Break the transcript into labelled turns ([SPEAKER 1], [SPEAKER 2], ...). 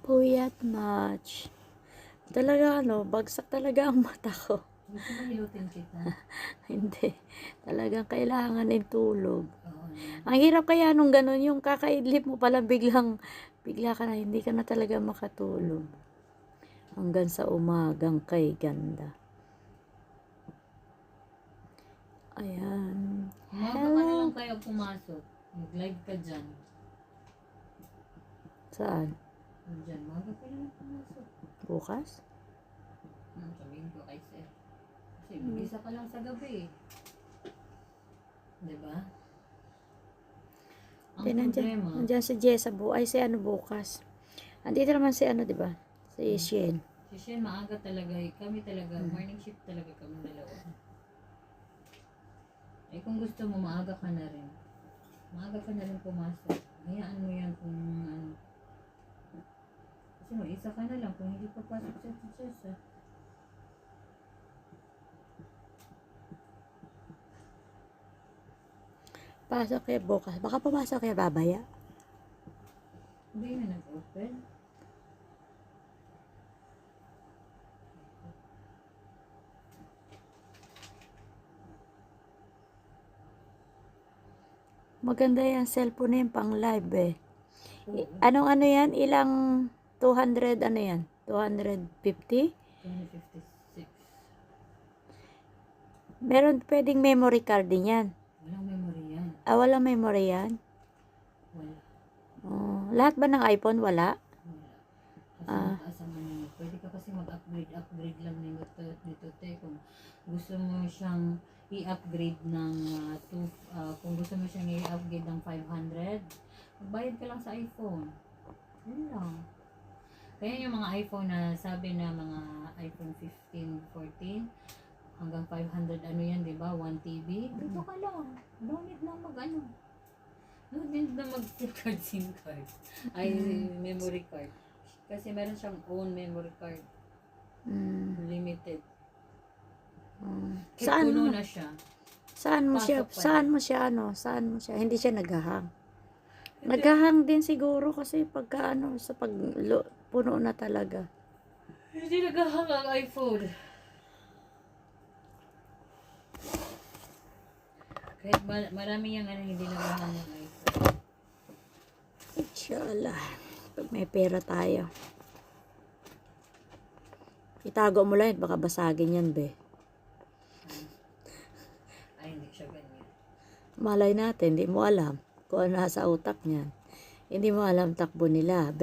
[SPEAKER 1] Puyat much. Talaga bagsak talaga ang mata ko.
[SPEAKER 2] Gusto mo hilutin kita?
[SPEAKER 1] Hindi. Talagang kailangan ng tulog.
[SPEAKER 2] Oo.
[SPEAKER 1] Ang hirap kaya nung ganun, yung kakaidlip mo pala bigla ka na, hindi ka na talaga makatulog. Hanggang sa umagang kay ganda. Ayan.
[SPEAKER 2] Umaga ka na lang kayo pumasok. Mag-live ka dyan.
[SPEAKER 1] Saan?
[SPEAKER 2] Dyan, umaga ka na lang pumasok.
[SPEAKER 1] Bukas?
[SPEAKER 2] Sabihin ko kay sir. Kasi mag-isa ka lang sa gabi eh. Diba? Ang problema.
[SPEAKER 1] Nandiyan si Jessa ay si bukas. Andito naman si diba? Si Shen.
[SPEAKER 2] Si Shen maaga talaga eh. Kami talaga, morning shift talaga kami dalawa. Eh kung gusto mo, maaga ka na rin. Maaga ka na rin pumasok. Hayaan mo yan kung ano. Kasi isa ka na lang kung hindi papasok sa Jessa.
[SPEAKER 1] Pasok kaya bukas. Baka pumasok kaya babaya.
[SPEAKER 2] Hindi na nag-open.
[SPEAKER 1] Maganda yan, cellphone na yan, pang live eh. Anong yan? Ilang 200, 250?
[SPEAKER 2] 256.
[SPEAKER 1] Meron pwedeng memory card din yan.
[SPEAKER 2] Walang memory yan.
[SPEAKER 1] Walang memory yan?
[SPEAKER 2] Wala.
[SPEAKER 1] Lahat ba ng iPhone wala?
[SPEAKER 2] Wala. Kasi mataas ang ano. Pwede ka kasi mag-upgrade lang nito te. Kung gusto mo siyang i-upgrade ng kung gusto mo siyang i-upgrade ng 500, magbayad ka lang sa iPhone. Yun lang. Kaya yung mga iPhone na sabi na mga iPhone 15, 14, hanggang 500 yan, di ba? 1 TB. Dito ka lang. No need na No need na SIM card. Ay, memory card. Kasi meron siyang own memory card. Limited.
[SPEAKER 1] Saan
[SPEAKER 2] puno
[SPEAKER 1] mo?
[SPEAKER 2] na siya.
[SPEAKER 1] Saan mo siya? Hindi siya naghahang. Naghahang din siguro kasi pagka sa puno na talaga.
[SPEAKER 2] Hindi naghahang ang iPhone. Kahit marami yung hindi naghahang ang iPhone.
[SPEAKER 1] Inshallah. Pag may pera tayo. Itago mo lang, baka basagin yan, be.
[SPEAKER 2] Ay, hindi siya ganyan.
[SPEAKER 1] Malay natin, hindi mo alam kung ano nasa utak niyan. Hindi mo alam takbo nila, be.